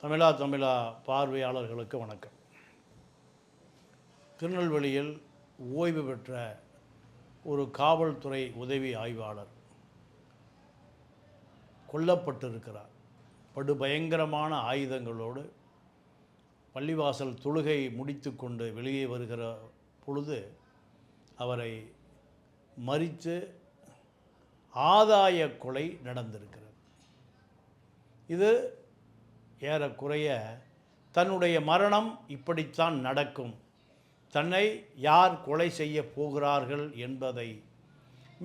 தமிழா பார்வையாளர்களுக்கு வணக்கம். திருநெல்வேலியில் ஓய்வு பெற்ற ஒரு காவல்துறை உதவி ஆய்வாளர் கொல்லப்பட்டிருக்கிறார். படுபயங்கரமான ஆயுதங்களோடு பள்ளிவாசல் தொழுகை முடித்து கொண்டு வெளியே வருகிற பொழுது அவரை மறித்து ஆதாய கொலை நடந்திருக்கிறது. இது ஏறக்குறைய தன்னுடைய மரணம் இப்படித்தான் நடக்கும், தன்னை யார் கொலை செய்ய போகிறார்கள் என்பதை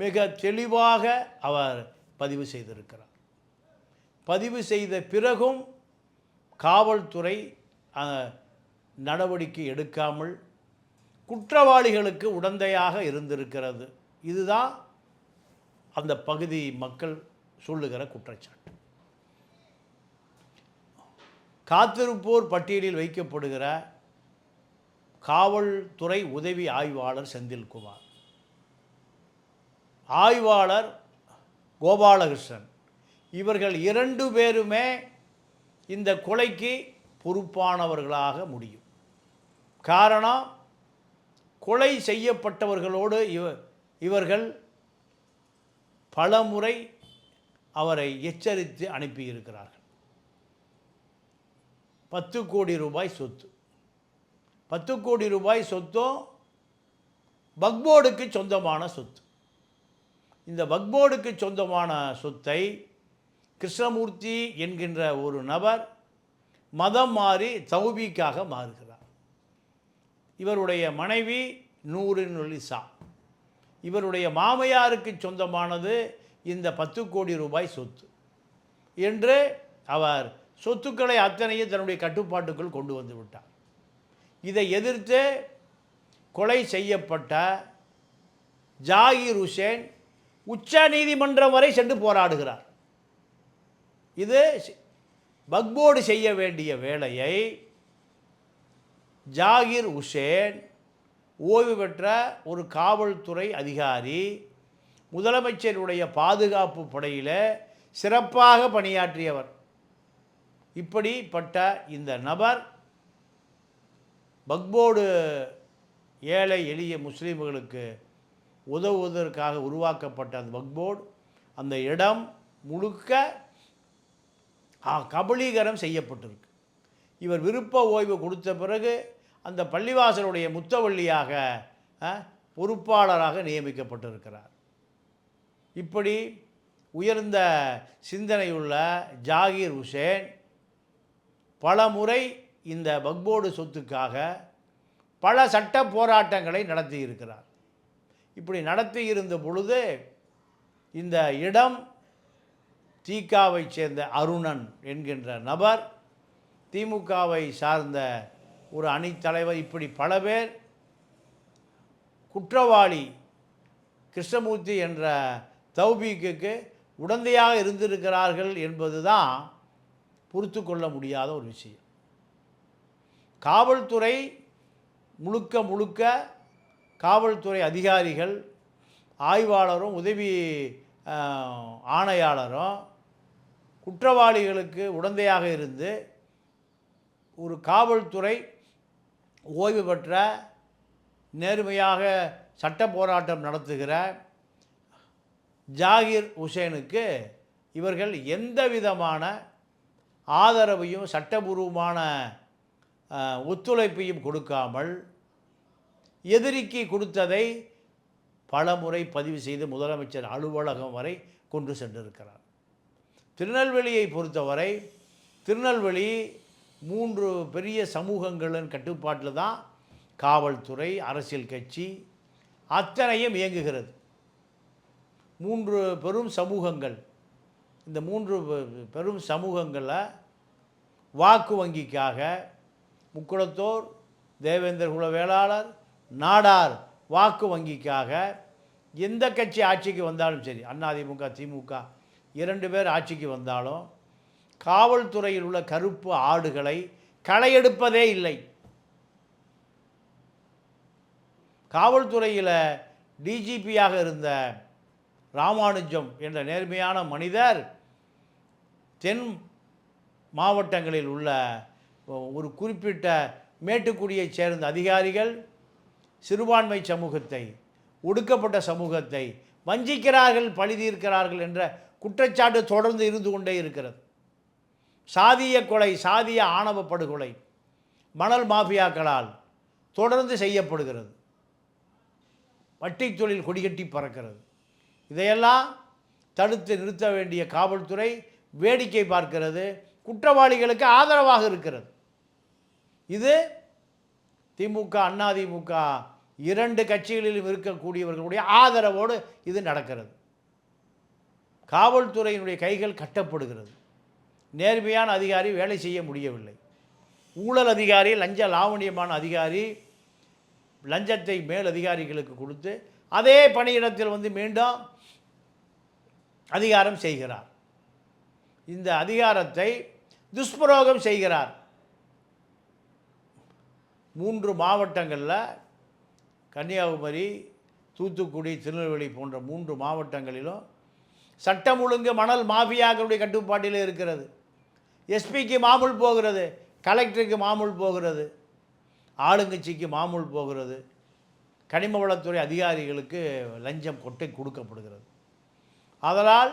மிக தெளிவாக அவர் பதிவு செய்திருக்கிறார். பதிவு செய்த பிறகும் காவல்துறை நடவடிக்கை எடுக்காமல் குற்றவாளிகளுக்கு உடந்தையாக இருந்திருக்கிறது. இதுதான் அந்த பகுதி மக்கள் சொல்லுகிற குற்றச்சாட்டு. காத்திருப்போர் பட்டியலில் வைக்கப்படுகிற காவல்துறை உதவி ஆய்வாளர் செந்தில்குமார், ஆய்வாளர் கோபாலகிருஷ்ணன், இவர்கள் 2 பேருமே இந்த கொலைக்கு பொறுப்பானவர்களாக முடியும். காரணம், கொலை செய்யப்பட்டவர்களோடு இவர்கள் பலமுறை அவரை எச்சரித்து அனுப்பியிருக்கிறார்கள். 10 கோடி ரூபாய் சொத்து, 10 கோடி ரூபாய் சொத்தும் வக்போர்டுக்கு சொந்தமான சொத்து. இந்த வக்போர்டுக்கு சொந்தமான சொத்தை கிருஷ்ணமூர்த்தி என்கின்ற ஒரு நபர் மதம் மாறி தௌபீக்காக மாறுகிறார். இவருடைய மனைவி நூரின்னிசா, இவருடைய மாமையாருக்கு சொந்தமானது இந்த 10 கோடி ரூபாய் சொத்து என்று அவர் சொத்துக்களை அத்தனையும் தன்னுடைய கட்டுப்பாட்டுக்குள் கொண்டு வந்து விட்டார். இதை எதிர்த்து கொலை செய்யப்பட்ட ஜாகிர் ஹுசேன் உச்ச நீதிமன்றம் வரை சென்று போராடுகிறார். இது வக்போர்டு செய்ய வேண்டிய வேலையை ஜாகிர் ஹுசேன் ஓய்வு பெற்ற ஒரு காவல்துறை அதிகாரி, முதலமைச்சருடைய பாதுகாப்பு படையில் சிறப்பாக பணியாற்றியவர். இப்படிப்பட்ட இந்த நபர் வக்போர்டு ஏழை எளிய முஸ்லீம்களுக்கு உதவுவதற்காக உருவாக்கப்பட்ட அந்த வக்போர்டு, அந்த இடம் முழுக்க கபலீகரம் செய்யப்பட்டிருக்கு. இவர் விருப்ப ஓய்வு கொடுத்த பிறகு அந்த பள்ளிவாசலுடைய முத்தவள்ளியாக பொறுப்பாளராக நியமிக்கப்பட்டிருக்கிறார். இப்படி உயர்ந்த சிந்தனையுள்ள ஜாகிர் ஹுசேன் பல முறை இந்த வக்போர்டு சொத்துக்காக பல சட்ட போராட்டங்களை நடத்தியிருக்கிறார். இப்படி நடத்தியிருந்த பொழுது இந்த இடம் திகாவை சேர்ந்த அருணன் என்கின்ற நபர், திமுகவை சார்ந்த ஒரு அணித்தலைவர், இப்படி பல பேர் குற்றவாளி கிருஷ்ணமூர்த்தி என்ற தௌபீக்குக்கு உடந்தையாக இருந்திருக்கிறார்கள் என்பது தான் பொறுத்து கொள்ள முடியாத ஒரு விஷயம். காவல்துறை முழுக்க காவல்துறை அதிகாரிகள், ஆய்வாளரும் உதவி ஆணையாளரும் குற்றவாளிகளுக்கு உடந்தையாக இருந்து ஒரு காவல்துறை ஓய்வு பெற்ற நேர்மையாக சட்ட போராட்டம் நடத்துகிற ஜாகிர் ஹுசேனுக்கு இவர்கள் எந்த விதமான ஆதரவையும் சட்டபூர்வமான ஒத்துழைப்பையும் கொடுக்காமல் எதிரிக்கு கொடுத்ததை பல முறை பதிவு செய்து முதலமைச்சர் அலுவலகம் வரை கொண்டு சென்றிருக்கிறார். திருநெல்வேலியை பொறுத்தவரை திருநெல்வேலி 3 பெரிய சமூகங்களின் கட்டுப்பாட்டில் தான் காவல்துறை, அரசியல் கட்சி அத்தனையும் இயங்குகிறது. 3 பெரும் சமூகங்கள். இந்த 3 பெரும் சமூகங்களில் வாக்கு வங்கிக்காக முக்குளத்தோர், தேவேந்தர் குல வேளாளர், நாடார் வாக்கு வங்கிக்காக எந்த கட்சி ஆட்சிக்கு வந்தாலும் சரி, அதிமுக திமுக 2 பேர் ஆட்சிக்கு வந்தாலும் காவல்துறையில் உள்ள கருப்பு ஆடுகளை களையெடுப்பதே இல்லை. காவல்துறையில் டிஜிபியாக இருந்த ராமானுஜம் என்ற நேர்மையான மனிதர் தென் மாவட்டங்களில் உள்ள ஒரு குறிப்பிட்ட மேட்டுக்குடியைச் சேர்ந்த அதிகாரிகள் சிறுபான்மை சமூகத்தை, ஒடுக்கப்பட்ட சமூகத்தை வஞ்சிக்கிறார்கள், பழிதீர்க்கிறார்கள் என்ற குற்றச்சாட்டு தொடர்ந்து இருந்து கொண்டே இருக்கிறது. சாதிய கொலை, சாதிய ஆணவ படுகொலை மணல் மாஃபியாக்களால் தொடர்ந்து செய்யப்படுகிறது. வட்டி தொழில் கொடிகட்டி பறக்கிறது. இதையெல்லாம் தடுத்து நிறுத்த வேண்டிய காவல்துறை வேடிக்கை பார்க்கிறது, குற்றவாளிகளுக்கு ஆதரவாக இருக்கிறது. இது திமுக, அதிமுக இரண்டு கட்சிகளிலும் இருக்கக்கூடியவர்களுடைய ஆதரவோடு இது நடக்கிறது. காவல்துறையினுடைய கைகள் கட்டப்படுகிறது. நேர்மையான அதிகாரி வேலை செய்ய முடியவில்லை. ஊழல் அதிகாரி, லஞ்ச லாவணியமான அதிகாரி லஞ்சத்தை மேல் அதிகாரிகளுக்கு கொடுத்து அதே பணியிடத்தில் வந்து மீண்டும் அதிகாரம் செய்கிறார். இந்த அதிகாரத்தை துஷ்பிரயோகம் செய்கிறார். 3 மாவட்டங்களில், கன்னியாகுமரி, தூத்துக்குடி, திருநெல்வேலி போன்ற 3 மாவட்டங்களிலும் சட்டம் ஒழுங்கு மணல் மாஃபியாக்களுடைய கட்டுப்பாட்டில் இருக்கிறது. எஸ்பிக்கு மாமூல் போகிறது, கலெக்டருக்கு மாமூல் போகிறது, ஆளுங்கட்சிக்கு மாமூல் போகிறது, கனிம வளத்துறை அதிகாரிகளுக்கு லஞ்சம் கொட்டை கொடுக்கப்படுகிறது. அதனால்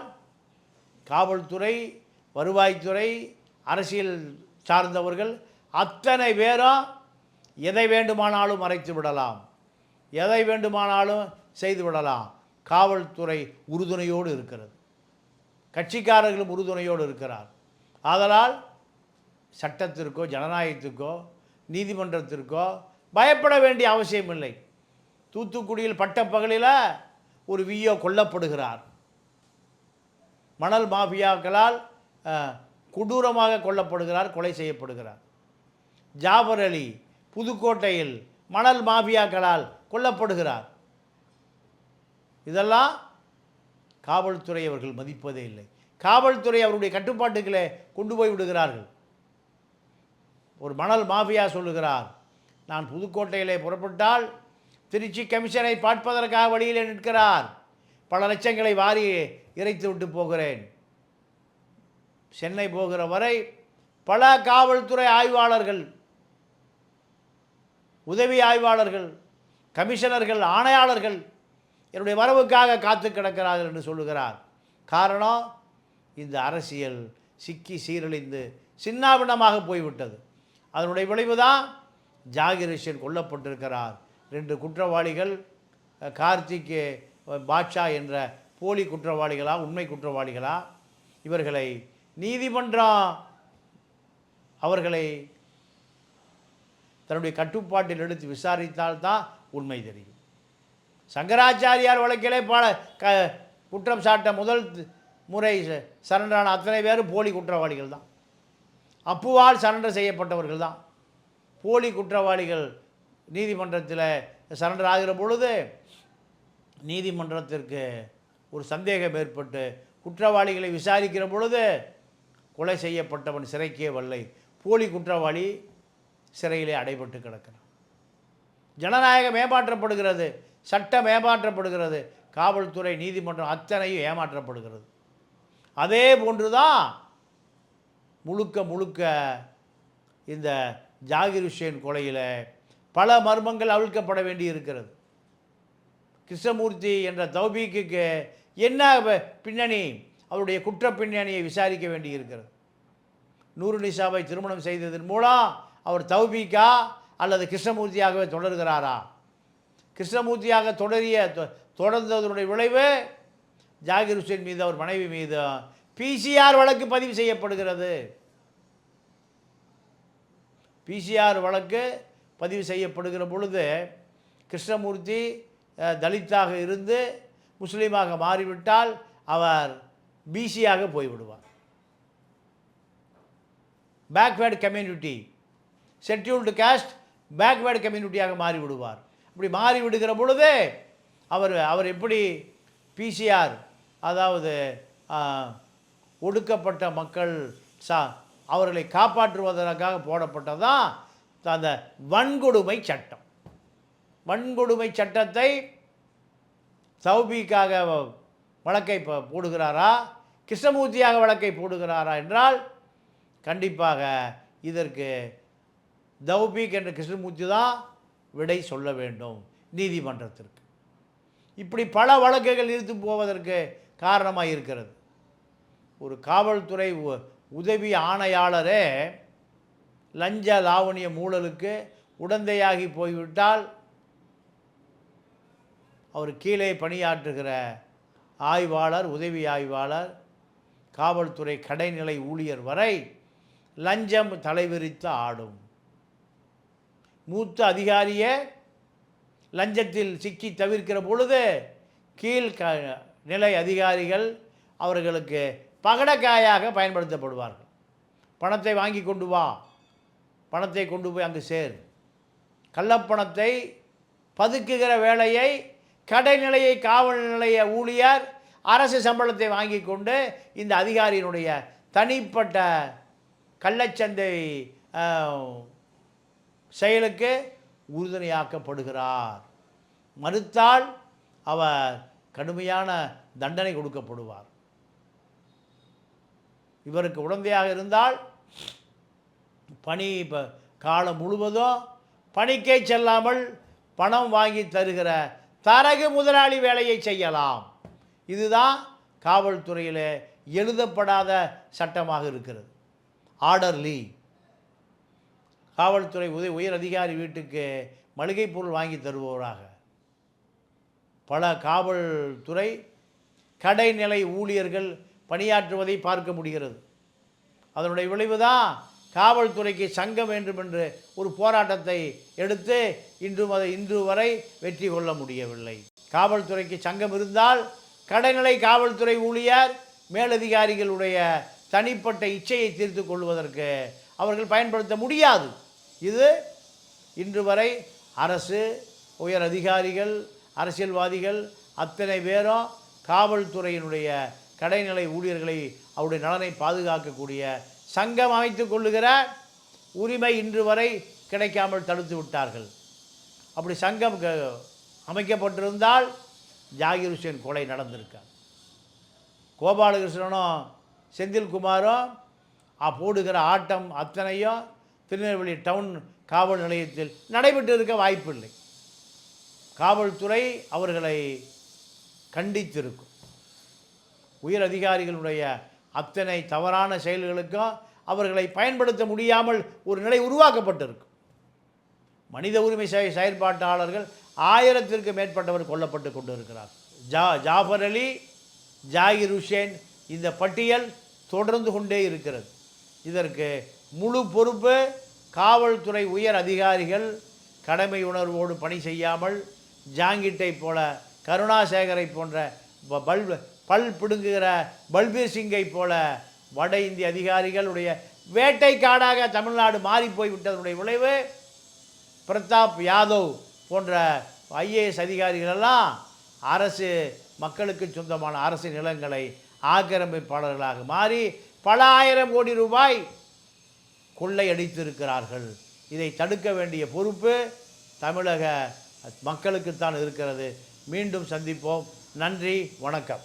காவல்துறை, வருவாய்த்துறை, அரசியல் சார்ந்தவர்கள் அத்தனை பேரும் எதை வேண்டுமானாலும் மறைத்து விடலாம், எதை வேண்டுமானாலும் செய்து விடலாம். காவல்துறை உறுதுணையோடு இருக்கிறது, கட்சிக்காரர்களும் உறுதுணையோடு இருக்கிறார். ஆதலால் சட்டத்திற்கோ, ஜனநாயகத்திற்கோ, நீதிமன்றத்திற்கோ பயப்பட வேண்டிய அவசியம் இல்லை. தூத்துக்குடியில் பட்டப்பகலில் ஒரு விஓ கொல்லப்படுகிறார். மணல் மாஃபியாக்களால் கொடூரமாக கொல்லப்படுகிறார், கொலை செய்யப்படுகிறார். ஜாபர் அலி புதுக்கோட்டையில் மணல் மாஃபியாக்களால் கொல்லப்படுகிறார். இதெல்லாம் காவல்துறை அவர்கள் மதிப்பதே இல்லை. காவல்துறை அவருடைய கட்டுப்பாட்டுக்களே கொண்டு போய் விடுகிறார்கள். ஒரு மணல் மாஃபியா சொல்லுகிறார், நான் புதுக்கோட்டையிலே புறப்பட்டால் திருச்சி கமிஷனை பார்ப்பதற்காக வழியிலே நிற்கிறார், பல லட்சங்களை வாரி இறைத்து விட்டு போகிறேன். சென்னை போகிற வரை பல காவல்துறை ஆய்வாளர்கள், உதவி ஆய்வாளர்கள், கமிஷனர்கள், ஆணையாளர்கள் என்னுடைய வரவுக்காக காத்து கிடக்கிறார்கள் என்று சொல்லுகிறார். காரணம், இந்த அரசியல் சிக்கி சீரழிந்து சின்னாபின்னமாக போய்விட்டது. அதனுடைய விளைவு தான் ஜாகிர் ஹுசேன் கொல்லப்பட்டிருக்கிறார். 2 குற்றவாளிகள், கார்த்திக், பாட்ஷா என்ற போலி குற்றவாளிகளா, உண்மை குற்றவாளிகளா? இவர்களை நீதிமன்றம் அவர்களை தன்னுடைய கட்டுப்பாட்டில் எடுத்து விசாரித்தால்தான் உண்மை தெரியும். சங்கராச்சாரியார் வழக்கிலே குற்றம் சாட்ட முதல் முறை சரண்டரான அத்தனை பேரும் போலி குற்றவாளிகள் தான். அப்புவால் சரண்டர் செய்யப்பட்டவர்கள் தான். போலி குற்றவாளிகள் நீதிமன்றத்தில் சரண்டர் ஆகிற பொழுது நீதிமன்றத்திற்கு ஒரு சந்தேகம் ஏற்பட்டு குற்றவாளிகளை விசாரிக்கிற பொழுது கொலை செய்யப்பட்டவன் சிறைக்கே வரலை, போலி குற்றவாளி சிறையிலே அடைபட்டு கிடக்கிறான். ஜனநாயகம் ஏமாற்றப்படுகிறது, சட்டம் ஏமாற்றப்படுகிறது, காவல்துறை, நீதிமன்றம் அத்தனையும் ஏமாற்றப்படுகிறது. அதே போன்று தான் முழுக்க இந்த ஜாகிர் ஹுசேன் கொலையில் பல மர்மங்கள் அவிழ்க்கப்பட வேண்டி இருக்கிறது. கிருஷ்ணமூர்த்தி என்ற தௌபீக்கு என்ன பின்னணி, அவருடைய குற்ற பின்னணியை விசாரிக்க வேண்டி இருக்கிறது. நூறு நிசாவை திருமணம் செய்ததன் மூலம் அவர் தௌபீக்கா அல்லது கிருஷ்ணமூர்த்தியாகவே தொடர்கிறாரா? கிருஷ்ணமூர்த்தியாக தொடர்ந்ததனுடைய விளைவு ஜாகிர் ஹுசேன் மீது, அவர் மனைவி மீது பிசிஆர் வழக்கு பதிவு செய்யப்படுகிறது. பிசிஆர் வழக்கு பதிவு செய்யப்படுகிற பொழுது கிருஷ்ணமூர்த்தி தலித்தாக இருந்து முஸ்லீமாக மாறிவிட்டால் அவர் பிசியாக போய்விடுவார். Backward community, scheduled caste backward கம்யூனிட்டியாக மாறிவிடுவார். இப்படி மாறிவிடுகிற பொழுது அவர் எப்படி பிசிஆர், அதாவது ஒடுக்கப்பட்ட மக்கள் அவர்களை காப்பாற்றுவதற்காக போடப்பட்டதான் அந்த வன்கொடுமை சட்டம். வன்கொடுமை சட்டத்தை தௌபீக்காக வழக்கை போடுகிறாரா, கிருஷ்ணமூர்த்தியாக வழக்கை போடுகிறாரா என்றால் கண்டிப்பாக இதற்கு தௌபீக் என்ற கிருஷ்ணமூர்த்தி தான் விடை சொல்ல வேண்டும் நீதிமன்றத்திற்கு. இப்படி பல வழக்குகள் இழுத்து போவதற்கு காரணமாக இருக்கிறது. ஒரு காவல்துறை உதவி ஆணையாளரே லஞ்ச லாவணிய மூழலுக்கு உடந்தையாகி போய்விட்டால் அவர் கீழே பணியாற்றுகிற ஆய்வாளர், உதவி ஆய்வாளர், காவல்துறை கடைநிலை ஊழியர் வரை லஞ்சம் தலைவிரித்து ஆடும். மூத்த அதிகாரியே லஞ்சத்தில் சிக்கி தவிர்க்கிற பொழுது கீழ் நிலை அதிகாரிகள் அவர்களுக்கு பகடக்காயாக பயன்படுத்தப்படுவார்கள். பணத்தை வாங்கி கொண்டு வா, பணத்தை கொண்டு போய் அங்கு சேர். கள்ளப்பணத்தை பதுக்குகிற வேலையை கடைநிலையை காவல் நிலைய ஊழியர் அரசு சம்பளத்தை வாங்கி கொண்டு இந்த அதிகாரியினுடைய தனிப்பட்ட கள்ளச்சந்தை செயலுக்கு உறுதுணையாக்கப்படுகிறார். மறுத்தால் அவர் கடுமையான தண்டனை கொடுக்கப்படுவார். இவருக்கு உடந்தையாக இருந்தால் பணி காலம் முழுவதும் பணிக்கே செல்லாமல் பணம் வாங்கி தருகிற தரகு முதலாளி வேலையை செய்யலாம். இதுதான் காவல்துறையில் எழுதப்படாத சட்டமாக இருக்கிறது. ஆர்டர்லி காவல்துறை உயர் அதிகாரி வீட்டுக்கு மளிகை பொருள் வாங்கி தருபவராக பல காவல்துறை கடைநிலை ஊழியர்கள் பணியாற்றுவதை பார்க்க முடிகிறது. அதனுடைய விளைவு தான் காவல்துறைக்கு சங்கம் வேண்டும் என்று ஒரு போராட்டத்தை எடுத்து இன்று வரை வெற்றி கொள்ள முடியவில்லை. காவல்துறைக்கு சங்கம் இருந்தால் கடைநிலை காவல்துறை ஊழியர் மேலதிகாரிகளுடைய தனிப்பட்ட இச்சையை தீர்த்து கொள்வதற்கு அவர்கள் பயன்படுத்த முடியாது. இது இன்று வரை அரசு, உயர் அதிகாரிகள், அரசியல்வாதிகள் அத்தனை பேரும் காவல்துறையினுடைய கடைநிலை ஊழியர்களை அவருடைய நலனை பாதுகாக்கக்கூடிய சங்கம் அமைத்து கொள்ளுகிற உரிமை இன்று வரை கிடைக்காமல் தடுத்து விட்டார்கள். அப்படி சங்கம் அமைக்கப்பட்டிருந்தால் ஜாகிர் ஹுசேன் கொலை நடந்திருக்கார். கோபாலகிருஷ்ணனும் செந்தில்குமாரும் போடுகிற ஆட்டம் அத்தனையும் திருநெல்வேலி டவுன் காவல் நிலையத்தில் நடைபெற்று இருக்க வாய்ப்பில்லை. காவல்துறை அவர்களை கண்டித்திருக்கும். உயர் அதிகாரிகளுடைய அத்தனை தவறான செயல்களுக்கும் அவர்களை பயன்படுத்த முடியாமல் ஒரு நிலை உருவாக்கப்பட்டிருக்கும். மனித உரிமை செயற்பாட்டாளர்கள் 1000ற்கு மேற்பட்டவர் கொல்லப்பட்டு கொண்டு இருக்கிறார். ஜாஃபர் அலி, ஜாகிர் ஹுசேன், இந்த பட்டியல் தொடர்ந்து கொண்டே இருக்கிறது. இதற்கு முழு பொறுப்பு காவல்துறை உயர் அதிகாரிகள் கடமை உணர்வோடு பணி செய்யாமல் ஜாங்கிட்டை போல, கருணாசேகரை போன்ற பல் பிடுங்குகிற பல்பீர் சிங்கை போல வட இந்திய அதிகாரிகளுடைய வேட்டைக்காடாக தமிழ்நாடு மாறிப்போய்விட்டதனுடைய விளைவு பிரதாப் யாதவ் போன்ற ஐஏஎஸ் அதிகாரிகளெல்லாம் அரசு மக்களுக்கு சொந்தமான அரசு நிலங்களை ஆக்கிரமிப்பாளர்களாக மாறி பல ஆயிரம் கோடி ரூபாய் கொள்ளையடித்திருக்கிறார்கள். இதை தடுக்க வேண்டிய பொறுப்பு தமிழக மக்களுக்குத்தான் இருக்கிறது. மீண்டும் சந்திப்போம். நன்றி, வணக்கம்.